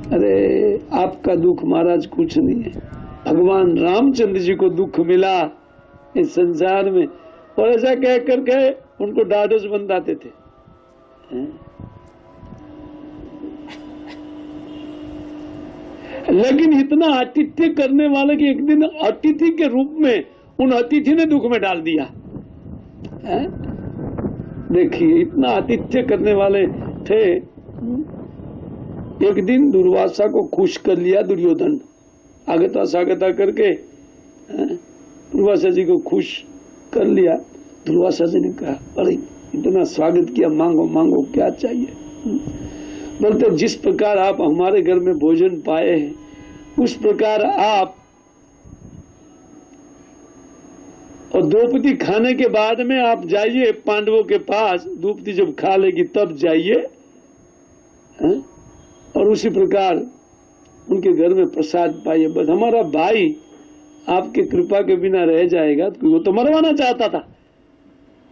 अरे आपका दुख महाराज कुछ नहीं है, भगवान रामचंद्र जी को दुख मिला इस संसार में, और ऐसा कह करके उनको ढाढ़स बंधाते थे। लेकिन इतना आतिथ्य करने वाले कि एक दिन अतिथि के रूप में उन अतिथि ने दुख में डाल दिया। देखिए इतना आतिथ्य करने वाले थे। एक दिन दुर्वासा को खुश कर लिया दुर्योधन, आगता सागता करके दुर्वासा जी को खुश कर लिया। दुर्वासा जी ने कहा अरे इतना स्वागत किया, मांगो मांगो क्या चाहिए। बोलते जिस प्रकार आप हमारे घर में भोजन पाए हैं उस प्रकार आप, और द्रौपदी खाने के बाद में आप जाइए पांडवों के पास, द्रौपदी जब खा लेगी तब जाइए, और उसी प्रकार उनके घर में प्रसाद पाइए। बस हमारा भाई आपके कृपा के बिना रह जाएगा, तो वो तो मरवाना चाहता था,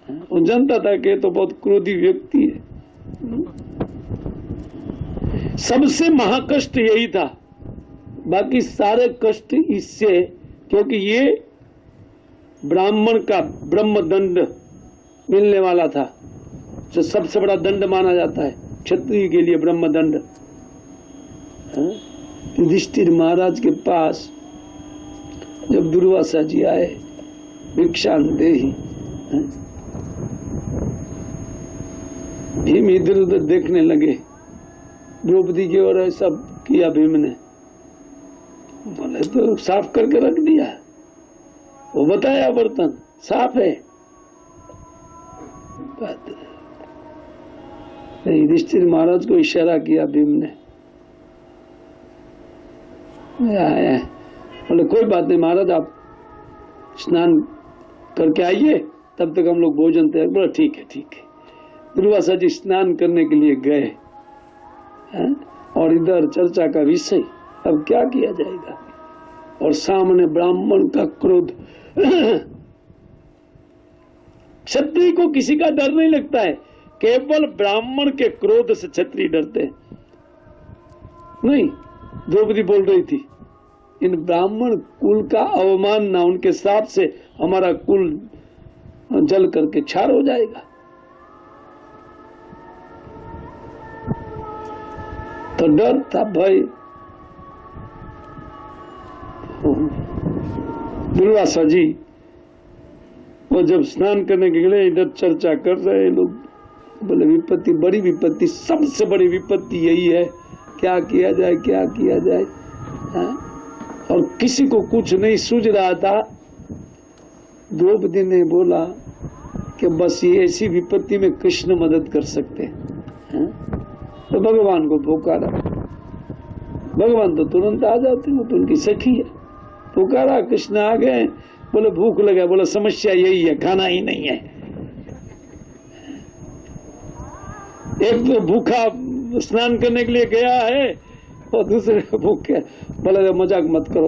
वो जानता था कि तो बहुत क्रोधी व्यक्ति है। सबसे महाकष्ट यही था, बाकी सारे कष्ट इससे, क्योंकि ये ब्राह्मण का ब्रह्मदंड मिलने वाला था, जो सबसे बड़ा दंड माना जाता है क्षत्रिय के लिए, ब्रह्मदंड। युधिष्ठिर महाराज के पास जब दुर्वासा जी आए, भिक्षान देहि, भीम इधर उधर देखने लगे द्रौपदी की ओर, ऐसा किया भीम ने, बोले तो साफ करके रख दिया, वो बताया बर्तन साफ है। युधिष्ठिर महाराज को इशारा किया भीम ने, बोले कोई बात नहीं महाराज, आप स्नान करके आइए, तब तक हम लोग भोजन तैयार। बोला ठीक है ठीक है। दुर्वासा जी स्नान करने के लिए गए, और इधर चर्चा का विषय अब क्या किया जाएगा, और सामने ब्राह्मण का क्रोध। क्षत्रिय को किसी का डर नहीं लगता है, केवल ब्राह्मण के क्रोध से क्षत्रिय डरते हैं। नहीं, द्रौपदी बोल रही थी इन ब्राह्मण कुल का अवमान ना, उनके साथ से हमारा कुल जल करके छार हो जाएगा। तो डर था, भय। दुर्वासा जी वो जब स्नान करने के लिए इधर चर्चा कर रहे लोग, बोले विपत्ति, बड़ी विपत्ति, सबसे बड़ी विपत्ति यही है, क्या किया जाए क्या किया जाए। और किसी को कुछ नहीं सूझ रहा था। द्रौपदी ने बोला कि बस ये ऐसी विपत्ति में कृष्ण मदद कर सकते हैं। तो भगवान को पुकारा, भगवान तो तुरंत आ जाते हैं, तो उनकी सखी है। पुकारा, कृष्ण आ गए। बोले भूख लगा, बोला समस्या यही है, खाना ही नहीं है। एक तो भूखा स्नान करने के लिए गया है और दूसरे भूखे। बोले मजाक मत करो,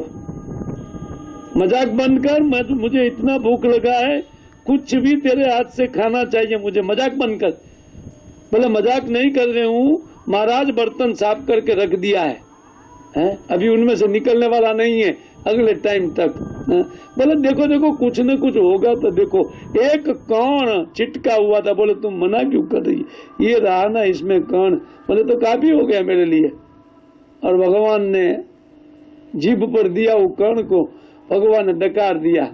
मजाक बंद कर, मुझे इतना भूख लगा है, कुछ भी तेरे हाथ से खाना चाहिए मुझे, मजाक बंद कर। बोले मजाक नहीं कर रहे हूँ महाराज, बर्तन साफ करके रख दिया है, अभी उनमें से निकलने वाला नहीं है अगले टाइम तक। बोले देखो देखो कुछ न कुछ होगा तो देखो। एक कण चिटका हुआ था। बोले तुम मना क्यों कर रही, ये रहा ना इसमें कण। बोले तो काफी हो गया मेरे लिए। और भगवान ने जीभ पर दिया वो कण को, भगवान ने डकार दिया,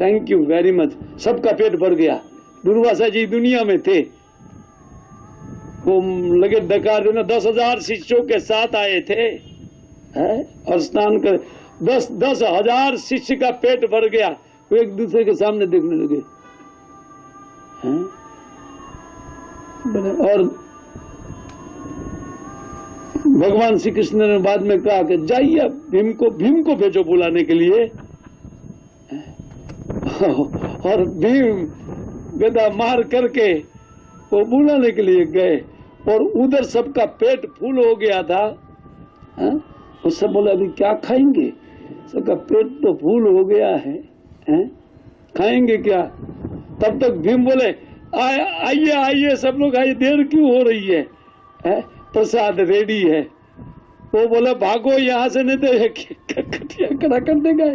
थैंक यू वेरी मच, सबका पेट भर गया। दुर्वासा जी दुनिया में थे, वो लगे डकार देना। 10,000 शिष्यों के साथ आए थे और स्नान कर 10,000 शिष्य का पेट भर गया। वो एक दूसरे के सामने देखने लगे। और भगवान श्री कृष्ण ने बाद में कहा कि जाइए भीम को भेजो बुलाने के लिए। और भीम गदा मार करके वो बुलाने के लिए गए, और उधर सबका पेट फूल हो गया था। उस सब बोले अभी क्या खाएंगे, सबका पेट तो फूल हो गया है, खाएंगे क्या। तब तक भीम बोले आइए आइए सब लोग आइए, देर क्यों हो रही है, प्रसाद रेडी है। वो बोला भागो यहाँ से, नहीं तो कटिया खड़ा कर देगा।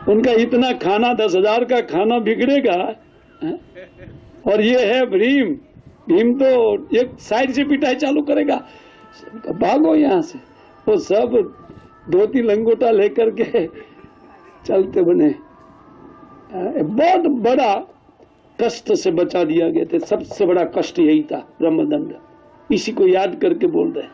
उनका इतना खाना 10,000 का खाना बिगड़ेगा। और ये है भीम। भीम तो एक साइड से पिटाई चालू करेगा, भागो यहाँ से। वो सब धोती लंगोटा लेकर के चलते बने। बहुत बड़ा कष्ट से बचा दिया गया थे। सबसे बड़ा कष्ट यही था, ब्रह्मदंड। इसी को याद करके बोल रहे।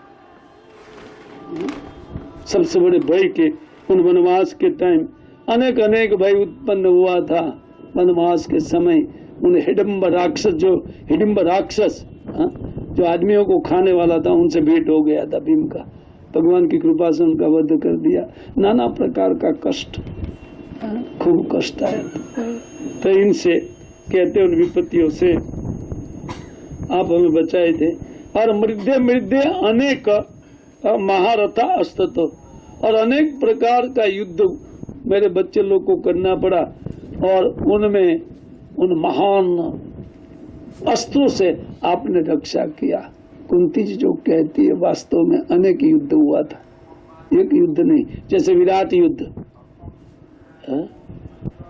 सबसे बड़े भय के उन वनवास के टाइम अनेक अनेक भय उत्पन्न हुआ था। वनवास के समय उन हिडिंब राक्षस जो आदमियों को खाने वाला था, उनसे भेंट हो गया था भीम का। भगवान की कृपा से उनका वध कर दिया। नाना प्रकार का कष्ट, खूब कष्ट आया। तो इनसे कहते उन विपत्तियों से आप हमें बचाए थे। और मृद्धे अनेक महारथा अस्तत, और अनेक प्रकार का युद्ध मेरे बच्चे लोग को करना पड़ा। और उनमें उन महान अस्त्रों से आपने रक्षा किया। कुंती जी जो कहती है, वास्तव में अनेक युद्ध हुआ था, एक युद्ध नहीं। जैसे विराट युद्ध,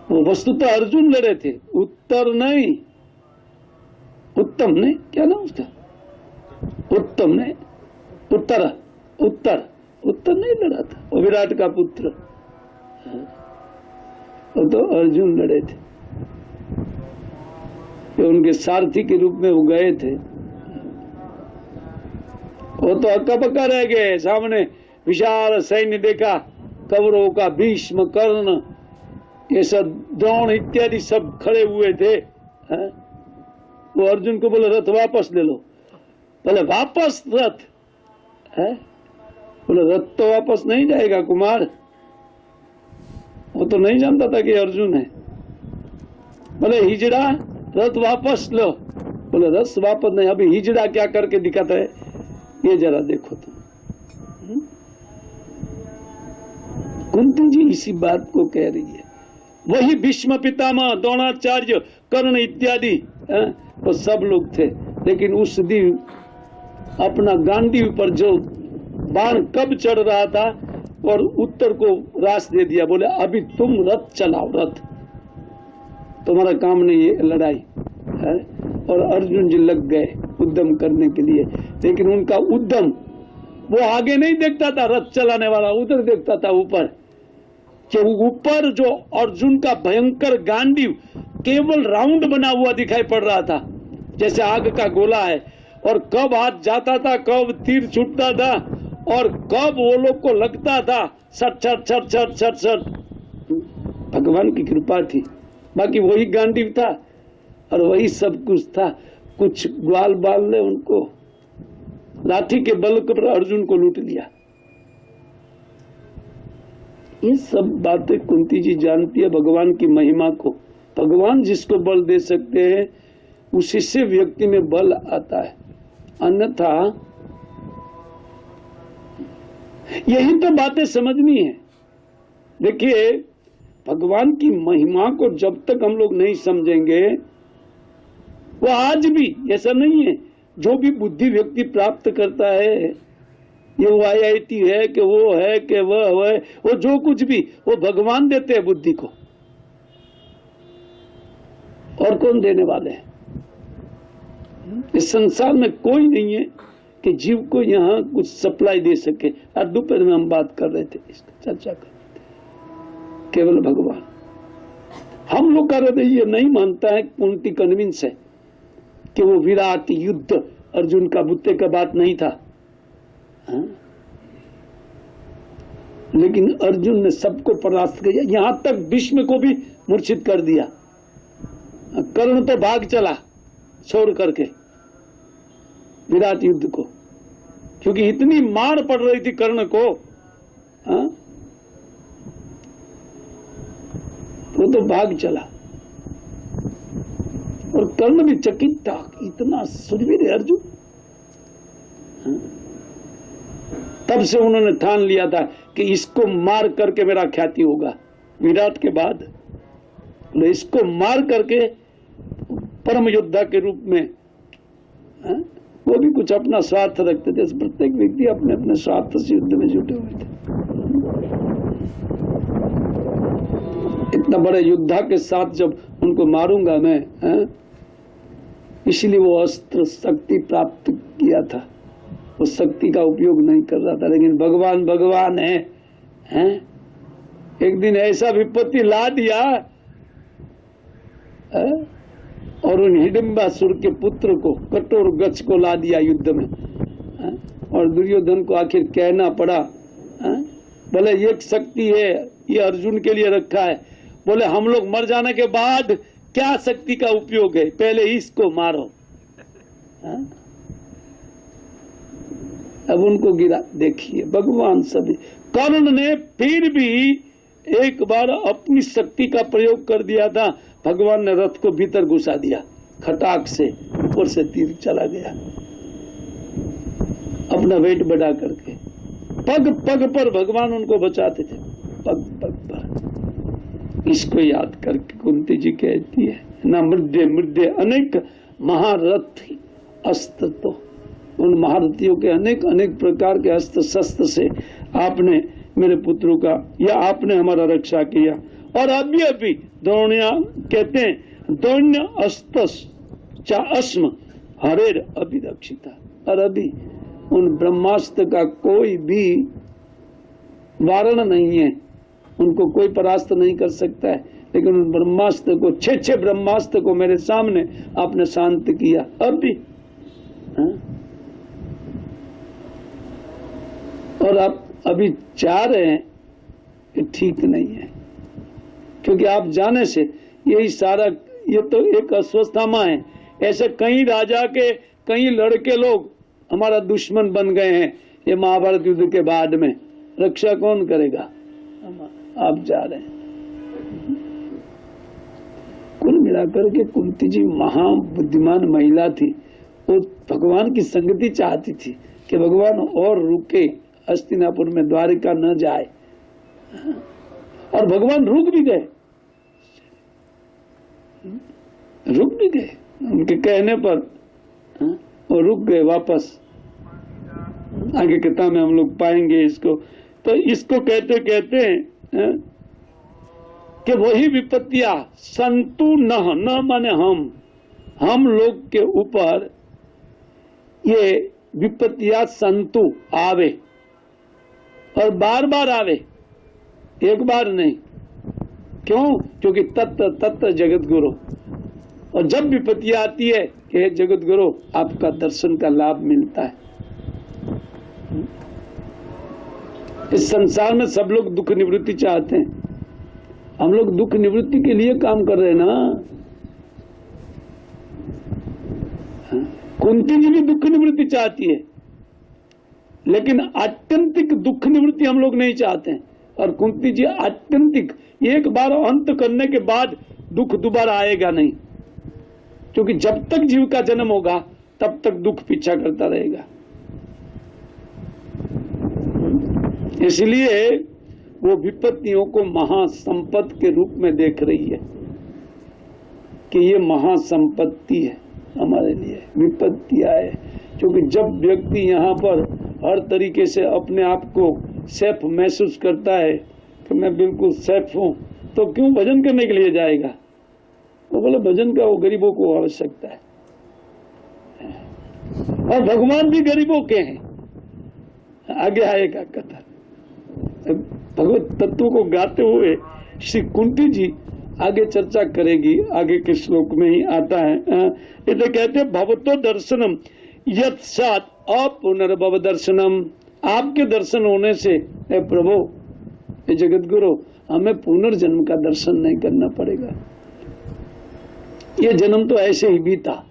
वो वस्तुतः अर्जुन लड़े थे, उत्तम नहीं, क्या नाम उसका, उत्तम नहीं, उत्तर नहीं लड़ा था। वो विराट का पुत्र, वो तो अर्जुन लड़े थे। तो उनके सारथी के रूप में वो गए थे। वो तो हक्का बक्का रह गए। सामने विशाल सैन्य देखा, कौरवों का भीष्म, कर्ण, ये सब द्रोण इत्यादि सब खड़े हुए थे। वो अर्जुन को बोले रथ वापस ले लो। बोले वापस रथ है? बोले रथ तो वापस नहीं जाएगा कुमार। वो तो नहीं जानता था कि अर्जुन है। बोले हिजड़ा, रथ वापस लो। बोले रथ वापस नहीं, अभी हिजड़ा क्या करके दिखाता है ये जरा देखो तुम। कुंती जी इसी बात को कह रही है। वही भीष्म पितामह, द्रोणाचार्य, कर्ण इत्यादि वो सब लोग थे। लेकिन उस दिन अपना गांडीव पर जो बाण कब चढ़ रहा था और उत्तर को रास दे दिया। बोले अभी तुम रथ चलाओ, रथ तुम्हारा काम नहीं है लड़ाई है। और अर्जुन जी लग गए उद्यम करने के लिए। लेकिन उनका उद्यम, वो आगे नहीं देखता था रथ चलाने वाला, उधर देखता था ऊपर। कि ऊपर जो अर्जुन का भयंकर गांडीव केवल राउंड बना हुआ दिखाई पड़ रहा था, जैसे आग का गोला है। और कब हाथ जाता था, कब तीर छूटता था, और कब वो लोग को लगता था सट सट सट सट सट सट। भगवान की कृपा थी। बाकी वही गांडीव था और वही सब कुछ था। कुछ ग्वाल बाल ने उनको लाठी के बल पर अर्जुन को लूट लिया। ये सब बातें कुंती जी जानती है भगवान की महिमा को। भगवान जिसको बल दे सकते हैं उसी से व्यक्ति में बल आता है। अन्यथा यही तो बातें समझनी है। देखिए, भगवान की महिमा को जब तक हम लोग नहीं समझेंगे, वो आज भी ऐसा नहीं है। जो भी बुद्धि व्यक्ति प्राप्त करता है, ये वो IIT है कि वो है कि वह है, वो जो कुछ भी, वो भगवान देते हैं बुद्धि को। और कौन देने वाले हैं? इस संसार में कोई नहीं है कि जीव को यहाँ कुछ सप्लाई दे सके। आज दोपहर में हम बात कर रहे थे, इसका चर्चा कर रहे थे। केवल भगवान। हम लोग का हृदय ये नहीं मानता है, कुंती कन्विंस है कि वो विराट युद्ध अर्जुन का बुत्ते का बात नहीं था। लेकिन अर्जुन ने सबको परास्त किया, यहां तक भीष्म को भी मूर्छित कर दिया। कर्ण तो भाग चला छोड़ करके विराट युद्ध को, क्योंकि इतनी मार पड़ रही थी कर्ण को। वो तो भाग चला। और कर्ण भी चकित था, इतना सुरवीर है अर्जुन। तब से उन्होंने ठान लिया था कि इसको मार करके मेरा ख्याति होगा। विराट के बाद इसको मार करके परम योद्धा के रूप में वो वो भी कुछ अपना स्वार्थ रखते थे। प्रत्येक व्यक्ति अपने अपने स्वार्थ से युद्ध में जुटे हुए थे। इतना बड़े योद्धा के साथ जब उनको मारूंगा मैं, इसलिए वो अस्त्र शक्ति प्राप्त किया था, वो शक्ति का उपयोग नहीं कर रहा था। लेकिन भगवान भगवान है, एक दिन ऐसा विपत्ति ला दिया और उन हिडिंबासुर के पुत्र को, कठोर गच्छ को ला दिया युद्ध में। और दुर्योधन को आखिर कहना पड़ा, बोले एक शक्ति है, ये अर्जुन के लिए रखा है। बोले हम लोग मर जाने के बाद क्या शक्ति का उपयोग है, पहले इसको मारो। अब उनको गिरा। देखिए भगवान सभी, कर्ण ने फिर भी एक बार अपनी शक्ति का प्रयोग कर दिया था। भगवान ने रथ को भीतर घुसा दिया, खटाक से ऊपर से तीर चला गया, अपना वेट बढ़ा करके। पग पग पर भगवान उनको बचाते थे, पग पग पर। इसको याद करके कुंती जी कहती है ना, मृदे मृदे अनेक महारथी अस्त्र, तो उन महारथियों के अनेक अनेक प्रकार के अस्त्र शस्त्र से आपने मेरे पुत्रों का, या आपने हमारा रक्षा किया। और अभी द्रोण्या कहते हैं, द्रोण्य अस्त्रस चा अस्म हरेर अभिरक्षिता। और अभी उन ब्रह्मास्त्र का कोई भी वारण नहीं है, उनको कोई परास्त नहीं कर सकता है। लेकिन उन ब्रह्मास्त्र को, 6 ब्रह्मास्त्र को मेरे सामने आपने शांत किया। अभी और आप अभी चाह रहे हैं कि ठीक नहीं है, क्योंकि आप जाने से यही सारा, ये तो एक अस्वस्थामा है। ऐसे कई राजा के, कई लड़के लोग हमारा दुश्मन बन गए हैं ये महाभारत युद्ध के बाद में। रक्षा कौन करेगा? आप जा रहे हैं। कुल मिलाकर के कुंती जी महाबुद्धिमान महिला थी। वो भगवान की संगति चाहती थी कि भगवान और रुके, हस्तिनापुर में द्वारिका न जाए। और भगवान रुक भी गए, रुक भी गए उनके कहने पर। वो रुक गए वापस। आगे किताब में हम लोग पाएंगे इसको। तो इसको कहते कहते कि वही विपत्तियां संतु न माने हम लोग के ऊपर ये विपत्तियां संतु आवे, और बार बार आवे, एक बार नहीं। क्यों? क्योंकि तत्व तत्व जगत गुरु। और जब विपत्तियां आती है कि हे जगत गुरु आपका दर्शन का लाभ मिलता है। इस संसार में सब लोग दुख निवृत्ति चाहते हैं, हम लोग दुख निवृत्ति के लिए काम कर रहे हैं ना। कुंती जी भी दुख निवृत्ति चाहती है, लेकिन आत्यंतिक दुख निवृत्ति हम लोग नहीं चाहते हैं। और कुंती जी आत्यंतिक, एक बार अंत करने के बाद दुख दोबारा आएगा नहीं, क्योंकि जब तक जीव का जन्म होगा तब तक दुख पीछा करता रहेगा। इसलिए वो विपत्तियों को महासंपत्ति के रूप में देख रही है कि ये महासंपत्ति है हमारे लिए, विपत्तियां है। क्योंकि जब व्यक्ति यहाँ पर हर तरीके से अपने आप को सेफ महसूस करता है कि मैं बिल्कुल सेफ हूँ, तो क्यों भजन करने के लिए जाएगा? वो बोले भजन का वो गरीबों को आवश्यकता है, और भगवान भी गरीबों के हैं। आगे आएगा कथा। भगवत तत्व को गाते हुए श्री कुंती जी आगे चर्चा करेगी, आगे के श्लोक में ही आता है। ये तो कहते भवतो दर्शनम यत् सात अपुनर्भव दर्शनम। आपके दर्शन होने से हे प्रभु, हे जगत गुरु, हमें पुनर्जन्म का दर्शन नहीं करना पड़ेगा। ये जन्म तो ऐसे ही बीता।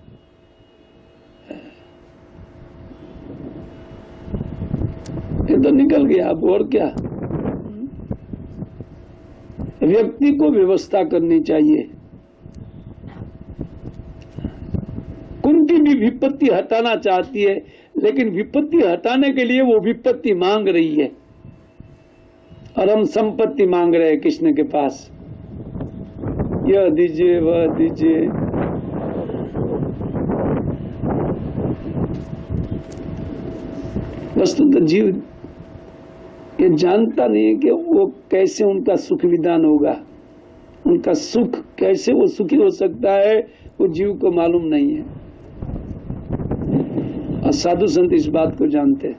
ये तो निकल गया, अब और क्या। व्यक्ति को व्यवस्था करनी चाहिए। कुंती भी विपत्ति हटाना चाहती है, लेकिन विपत्ति हटाने के लिए वो विपत्ति मांग रही है, और हम संपत्ति मांग रहे हैं कृष्ण के पास। यह दीजिए, वह दीजिए। वस्तुतः जीव ये जानता नहीं है कि वो कैसे उनका सुख विधान होगा, उनका सुख कैसे वो सुखी हो सकता है, वो जीव को मालूम नहीं है। और साधु संत इस बात को जानते हैं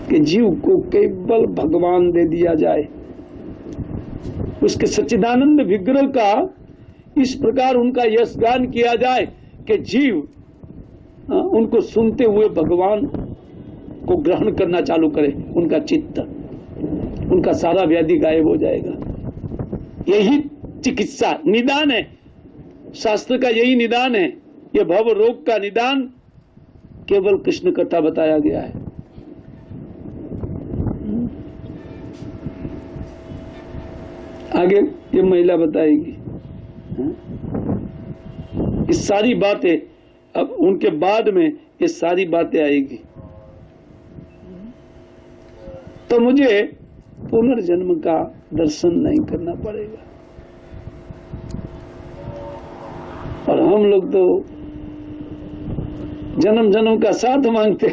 कि जीव को केवल भगवान दे दिया जाए, उसके सच्चिदानंद विग्रह का इस प्रकार उनका यशगान किया जाए कि जीव उनको सुनते हुए भगवान को ग्रहण करना चालू करे, उनका चित्त, उनका सारा व्याधि गायब हो जाएगा। यही चिकित्सा निदान है, शास्त्र का यही निदान है। यह भव रोग का निदान केवल कृष्ण कथा बताया गया है। आगे ये महिला बताएगी। ये सारी बातें अब उनके बाद में ये सारी बातें आएगी। तो मुझे पुनर्जन्म का दर्शन नहीं करना पड़ेगा। और हम लोग तो जन्म जन्म का साथ मांगते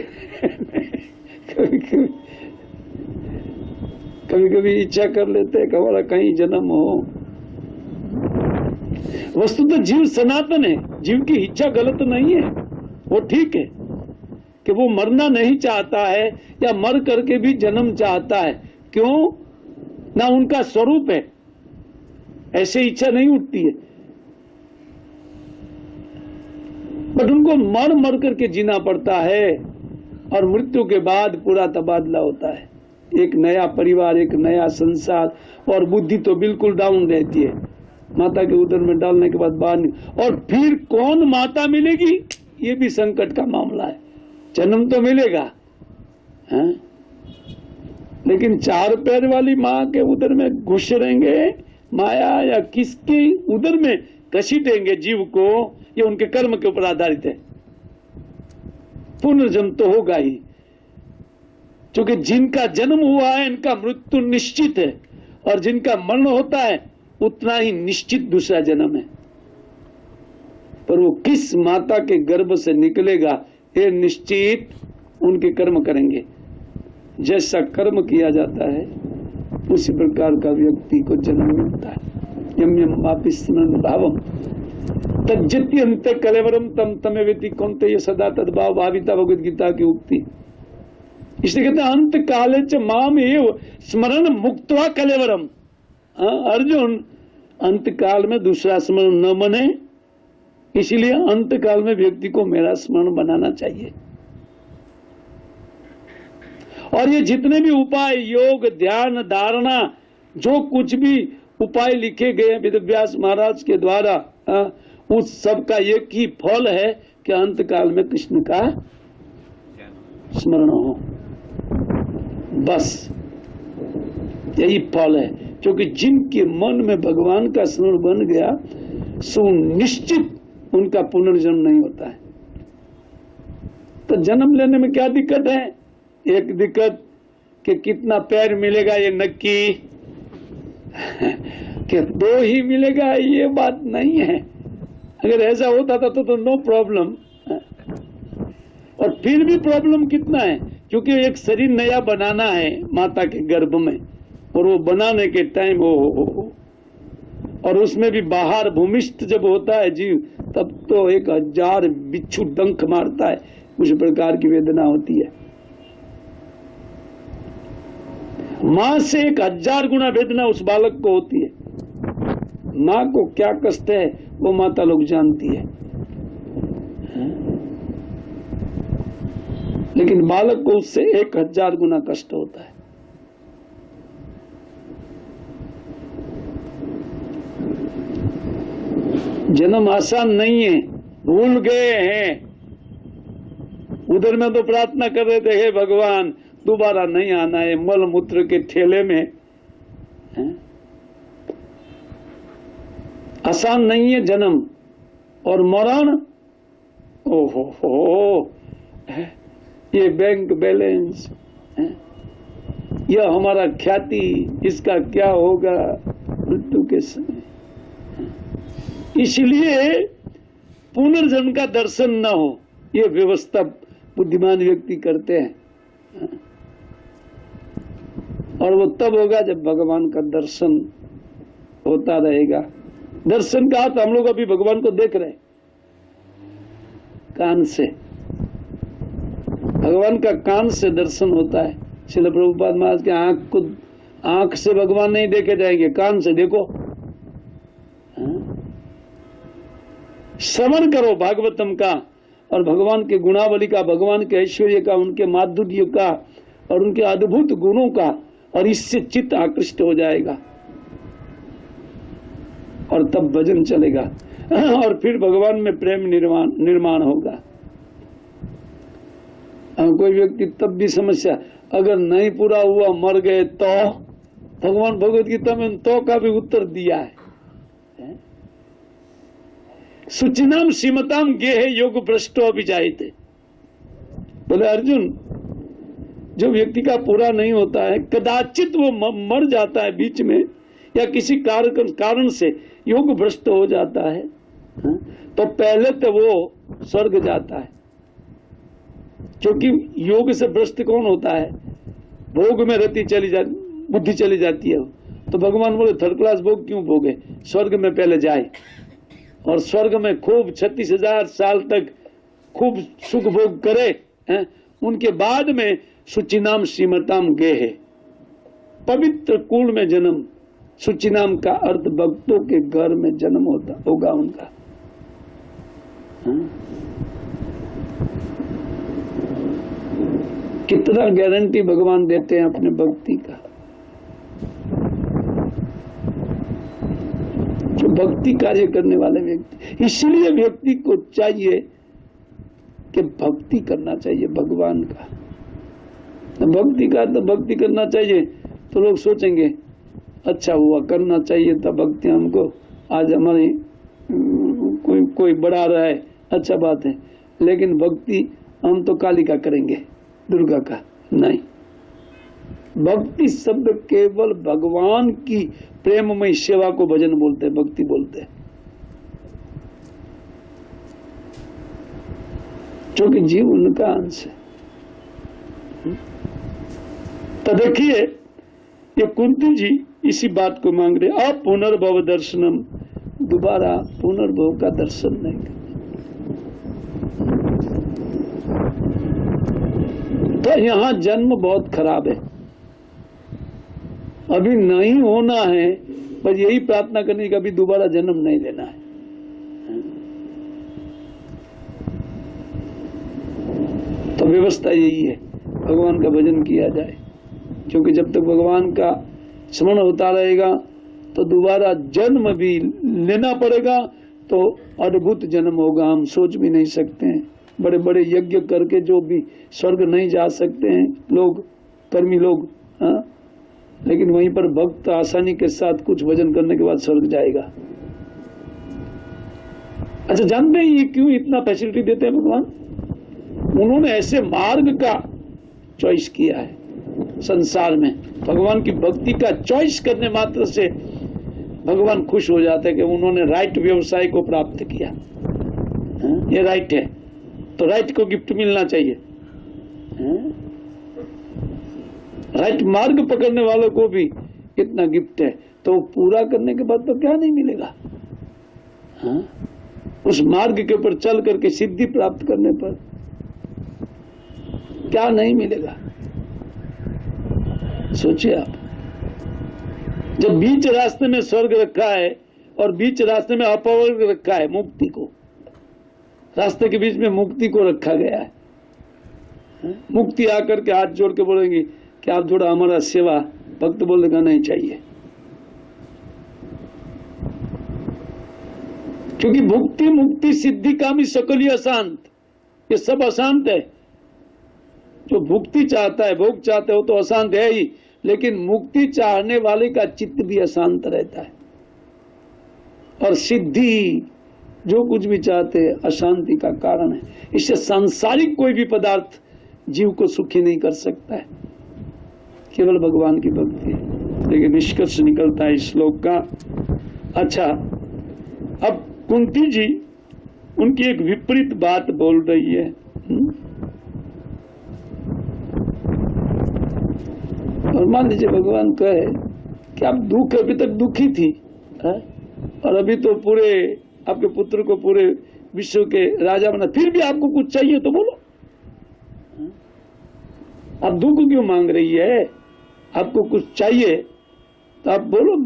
कभी कभी इच्छा कर लेते हैं कि हमारा कहीं जन्म हो। वस्तुतः जीव सनातन है, जीव की इच्छा गलत नहीं है, वो ठीक है कि वो मरना नहीं चाहता है या मर करके भी जन्म चाहता है। क्यों? ना उनका स्वरूप है, ऐसे इच्छा नहीं उठती है, बट उनको मर मर करके जीना पड़ता है। और मृत्यु के बाद पूरा तबादला होता है, एक नया परिवार, एक नया संसार, और बुद्धि तो बिल्कुल डाउन रहती है। माता के उदर में डालने के बाद बाहर नहीं, और फिर कौन माता मिलेगी ये भी संकट का मामला है। जन्म तो मिलेगा है? लेकिन चार पैर वाली माँ के उदर में घुस रहेंगे माया, या किसके उदर में घसीटेंगे जीव को, ये उनके कर्म के ऊपर आधारित है। पुनर्जन्म तो होगा ही, क्योंकि जिनका जन्म हुआ है इनका मृत्यु निश्चित है, और जिनका मरण होता है उतना ही निश्चित दूसरा जन्म है। पर वो किस माता के गर्भ से निकलेगा ये निश्चित उनके कर्म करेंगे। जैसा कर्म किया जाता है उसी प्रकार का व्यक्ति को जन्म मिलता है। यम यम वापि स्मरण भावम तज्जति अंत कलेवरम तम तमेवेति कौन्तेय ये सदा तद्भाव भाविता, भगवद गीता की उक्ति। इसलिए कहते हैं अंत काले च माम एव स्मरण मुक्त्वा कलेवरम। अर्जुन, अंत काल में दूसरा स्मरण न बने, इसलिए अंत काल में व्यक्ति को मेरा स्मरण बनाना चाहिए। और ये जितने भी उपाय, योग, ध्यान, धारणा, जो कुछ भी उपाय लिखे गए वेदव्यास महाराज के द्वारा, उस सब का एक ही फल है कि अंत काल में कृष्ण का स्मरण हो, बस यही फल है। क्योंकि जिनके मन में भगवान का स्मरण बन गया सुनिश्चित उनका पुनर्जन्म नहीं होता है। तो जन्म लेने में क्या दिक्कत है? एक दिक्कत कि कितना पैर मिलेगा ये नक्की कि दो ही मिलेगा, ये बात नहीं है। अगर ऐसा होता था तो नो प्रॉब्लम। और फिर भी प्रॉब्लम कितना है, क्योंकि एक शरीर नया बनाना है माता के गर्भ में, और वो बनाने के टाइम हो और उसमें भी बाहर भूमिष्ठ जब होता है जीव, तब तो 1000 बिच्छू डंक मारता है, उस प्रकार की वेदना होती है। मां से 1000 गुना वेदना उस बालक को होती है। मां को क्या कष्ट है वो माता लोग जानती है, लेकिन बालक को उससे 1000 गुना कष्ट होता है। जन्म आसान नहीं है, भूल गए हैं। उधर में तो प्रार्थना कर रहे थे, हे भगवान दोबारा नहीं आना है मल मूत्र के ठेले में। आसान नहीं है जन्म और मरण। ओहो हो, ये बैंक बैलेंस, यह हमारा ख्याति, इसका क्या होगा मृत्यु के समय। इसलिए पुनर्जन्म का दर्शन न हो ये व्यवस्था बुद्धिमान व्यक्ति करते हैं। और वो तब होगा जब भगवान का दर्शन होता रहेगा। दर्शन का अर्थ हम लोग अभी भगवान को देख रहे हैं कान से, भगवान का कान से दर्शन होता है। श्रील प्रभुपाद महाराज के आंख से भगवान नहीं देखे जाएंगे, कान से देखो। श्रवण करो भागवतम का और भगवान के गुणावली का, भगवान के ऐश्वर्य का, उनके माधुर्य का और उनके अद्भुत गुणों का, और इससे चित्त आकृष्ट हो जाएगा और तब भजन चलेगा और फिर भगवान में प्रेम निर्माण होगा। कोई व्यक्ति तब भी समस्या, अगर नहीं पूरा हुआ मर गए तो, भगवान भगवत गीता में तो का भी उत्तर दिया है। सुचिनाम सीमताम गेहे योग भ्रष्टो अभिजायते। बोले अर्जुन, जो व्यक्ति का पूरा नहीं होता है, कदाचित वो मर जाता है बीच में या किसी कारण से योग भ्रष्ट हो जाता है, तो पहले तो वो स्वर्ग जाता है। क्योंकि योग से भ्रष्ट कौन होता है? भोग में बुद्धि चली जाती है। तो भगवान बोले थर्ड क्लास भोग क्यों भोगे, स्वर्ग में पहले जाए और स्वर्ग में खूब 36,000 साल तक खूब सुख भोग करे। उनके बाद में सुचिनाम श्रीमताम गेहे, पवित्र कुल में जन्म। सुचिनाम का अर्थ भक्तों के घर में जन्म होगा उनका। कितना गारंटी भगवान देते हैं अपने भक्ति का। जो भक्ति कार्य करने वाले व्यक्ति, इसलिए व्यक्ति को चाहिए कि भक्ति करना चाहिए भगवान का। भक्ति का तो भक्ति करना चाहिए तो लोग सोचेंगे अच्छा हुआ, करना चाहिए था भक्ति हमको, आज हमारी कोई बढ़ा रहा है, अच्छा बात है। लेकिन भक्ति हम तो काली का करेंगे, दुर्गा का नहीं। भक्ति शब्द केवल भगवान की प्रेममय सेवा को भजन बोलते हैं, भक्ति बोलते हैं। क्योंकि जीव उनका अंश है। तो देखिए ये कुंती जी इसी बात को मांग रहे, अब पुनर्भव दर्शनम, दोबारा पुनर्भव का दर्शन नहीं करना। तो यहाँ जन्म बहुत खराब है, अभी नहीं होना है, बस यही प्रार्थना करनी कि अभी दोबारा जन्म नहीं लेना है। तो व्यवस्था यही है, भगवान का भजन किया जाए। क्योंकि जब तक भगवान का स्मरण होता रहेगा तो दोबारा जन्म भी लेना पड़ेगा, तो अद्भुत जन्म होगा, हम सोच भी नहीं सकते हैं। बड़े बड़े यज्ञ करके जो भी स्वर्ग नहीं जा सकते हैं लोग, कर्मी लोग, लेकिन वहीं पर भक्त आसानी के साथ कुछ भजन करने के बाद स्वर्ग जाएगा। अच्छा, जानते हैं ये क्यों इतना फैसिलिटी देते हैं भगवान? उन्होंने ऐसे मार्ग का चॉइस किया है संसार में। भगवान की भक्ति का चॉइस करने मात्र से भगवान खुश हो जाते हैं कि उन्होंने राइट व्यवसाय को प्राप्त किया। ये राइट है तो राइट को गिफ्ट मिलना चाहिए। राइट मार्ग पकड़ने वालों को भी इतना गिफ्ट है, तो पूरा करने के बाद तो क्या नहीं मिलेगा? उस मार्ग के ऊपर चल करके सिद्धि प्राप्त करने पर क्या नहीं मिलेगा? सोचिए आप, जब बीच रास्ते में स्वर्ग रखा है और बीच रास्ते में अपवर्ग रखा है, मुक्ति को, रास्ते के बीच में मुक्ति को रखा गया है। मुक्ति आकर के हाथ जोड़ के बोलेंगे कि आप थोड़ा हमारा सेवा, भक्त बोलेगा नहीं चाहिए, क्योंकि भुक्ति मुक्ति सिद्धि कामी सकल अशांत, ये सब अशांत है। जो भुक्ति चाहता है, भोग चाहते हो तो अशांत है ही, लेकिन मुक्ति चाहने वाले का चित्त भी अशांत रहता है। और सिद्धि जो कुछ भी चाहते हैं अशांति का कारण है। इससे सांसारिक कोई भी पदार्थ जीव को सुखी नहीं कर सकता है, केवल भगवान की भक्ति है। लेकिन निष्कर्ष निकलता है इस श्लोक का। अच्छा, अब कुंती जी उनकी एक विपरीत बात बोल रही है। और मान लीजिए भगवान कहे कि आप दुख अभी तक दुखी थी और अभी तो पूरे आपके पुत्र को पूरे विश्व के राजा बना, फिर भी आपको कुछ चाहिए तो बोलो। आप दुख क्यों मांग रही है? आपको कुछ चाहिए तो आप बोलो,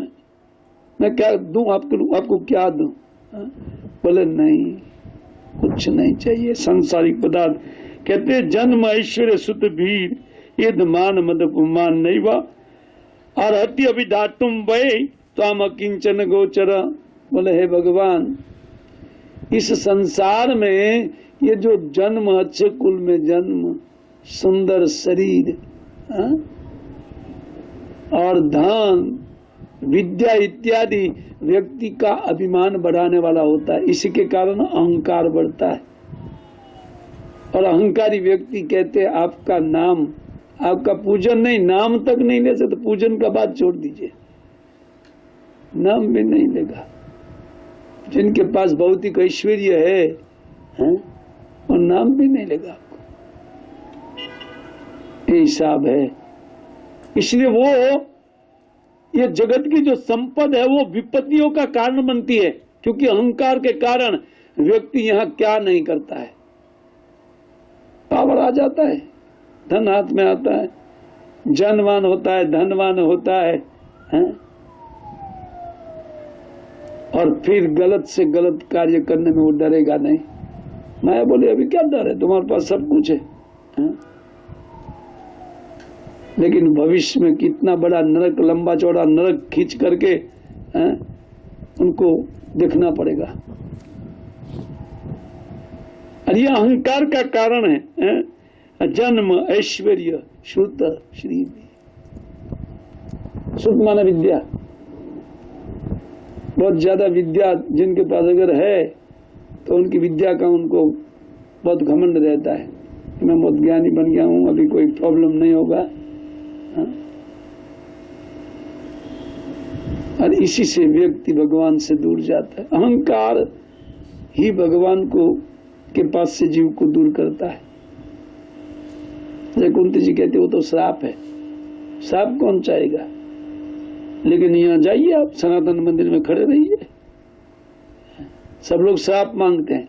मैं क्या दूं आपको क्या दूं? बोले नहीं, कुछ नहीं चाहिए सांसारिक पदार्थ। कहते हैं जन्म ऐश्वर्य सुत भीर यद मान मद कुमान नहीं वा और हत्य अभिधातुम वै त्वाम अकिंचन गोचर। बोले हे भगवान, इस संसार में ये जो जन्म, अच्छे कुल में जन्म, सुंदर शरीर और धन, विद्या इत्यादि व्यक्ति का अभिमान बढ़ाने वाला होता है। इसी के कारण अहंकार बढ़ता है और अहंकारी व्यक्ति कहते हैं आपका नाम, आपका पूजन नहीं, नाम तक नहीं ले सकते, पूजन का बात छोड़ दीजिए, नाम भी नहीं लेगा। जिनके पास भौतिक ऐश्वर्य है और नाम भी नहीं लेगा आपको, ये हिसाब है। इसलिए वो ये जगत की जो संपद है वो विपत्तियों का कारण बनती है, क्योंकि अहंकार के कारण व्यक्ति यहाँ क्या नहीं करता है। पावर आ जाता है, धन हाथ में आता है, जनवान होता है, धनवान होता है और फिर गलत से गलत कार्य करने में वो डरेगा नहीं। मैं बोले अभी क्या डर है, तुम्हारे पास सब कुछ है लेकिन भविष्य में कितना बड़ा नरक, लंबा चौड़ा नरक खींच करके उनको देखना पड़ेगा। और यह अहंकार का कारण है। जन्म ऐश्वर्य श्रुत श्री, श्रुत माना विद्या, बहुत ज्यादा विद्या जिनके पास अगर है तो उनकी विद्या का उनको बहुत घमंड रहता है, मैं बहुत ज्ञानी बन गया हूं, अभी कोई प्रॉब्लम नहीं होगा। और इसी से व्यक्ति भगवान से दूर जाता है। अहंकार ही भगवान को के पास से जीव को दूर करता है। जैसे कुंती जी कहते वो तो श्राप है, श्राप कौन चाहेगा? लेकिन यहाँ जाइए आप सनातन मंदिर में खड़े रहिए, सब लोग श्राप मांगते हैं,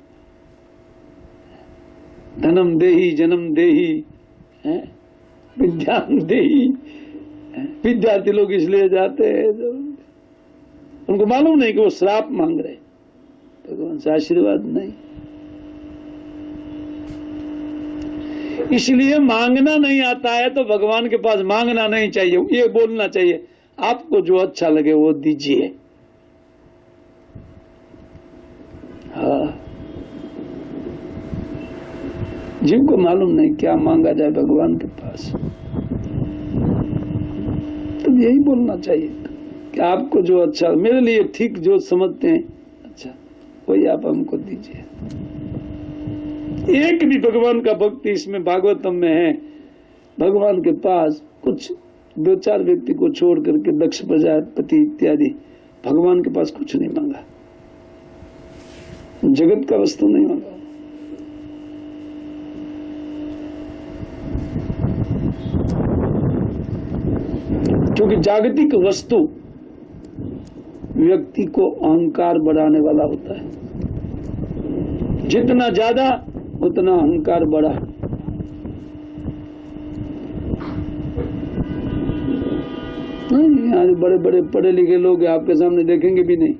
धनम देही जन्म देही विद्यान देही। विद्यार्थी लोग इसलिए जाते हैं, उनको मालूम नहीं कि वो श्राप मांग रहे, भगवान से आशीर्वाद नहीं। इसलिए मांगना नहीं आता है तो भगवान के पास मांगना नहीं चाहिए, ये बोलना चाहिए आपको जो अच्छा लगे वो दीजिए। हाँ, जिनको मालूम नहीं क्या मांगा जाए भगवान के पास, तो यही बोलना चाहिए कि आपको जो अच्छा, मेरे लिए ठीक जो समझते हैं अच्छा, वही आप हमको दीजिए। एक भी भगवान का भक्ति इसमें भागवतम में है, भगवान के पास कुछ 2-4 व्यक्ति को छोड़ करके दक्ष प्रजापति इत्यादि भगवान के पास कुछ नहीं मांगा, जगत का वस्तु नहीं मांगा। क्योंकि जागतिक वस्तु व्यक्ति को अहंकार बढ़ाने वाला होता है, जितना ज्यादा उतना अहंकार बढ़ा। यहाँ बड़े बड़े पढ़े लिखे लोग आपके सामने देखेंगे भी नहीं,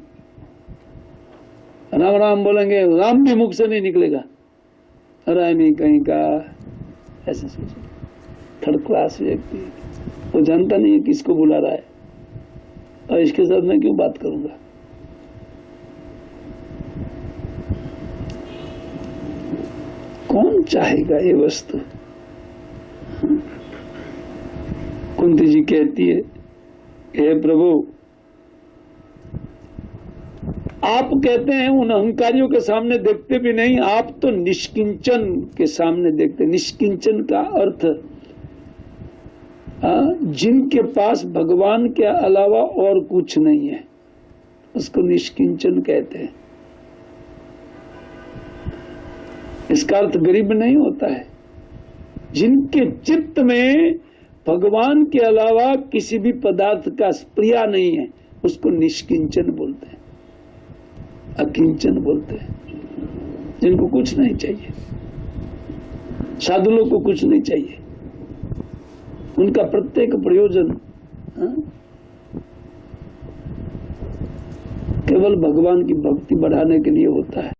राम राम बोलेंगे, राम भी मुख से नहीं निकलेगा, रामी कहीं का, ऐसे सोचे। थर्ड क्लास व्यक्ति, वो जानता नहीं है किसको बुला रहा है और इसके साथ मैं क्यों बात करूंगा। कौन चाहेगा ये वस्तु? कुंती जी कहती है, हे प्रभु, आप कहते हैं उन अहंकारियों के सामने देखते भी नहीं, आप तो निष्किंचन के सामने देखते। निष्किंचन का अर्थ जिनके पास भगवान के अलावा और कुछ नहीं है, उसको निष्किंचन कहते हैं। इसका अर्थ गरीब नहीं होता है। जिनके चित्त में भगवान के अलावा किसी भी पदार्थ का स्प्रिया नहीं है, उसको निष्किंचन बोलते हैं, अकिंचन बोलते हैं। जिनको कुछ नहीं चाहिए, साधु लोग को कुछ नहीं चाहिए, उनका प्रत्येक प्रयोजन केवल भगवान की भक्ति बढ़ाने के लिए होता है।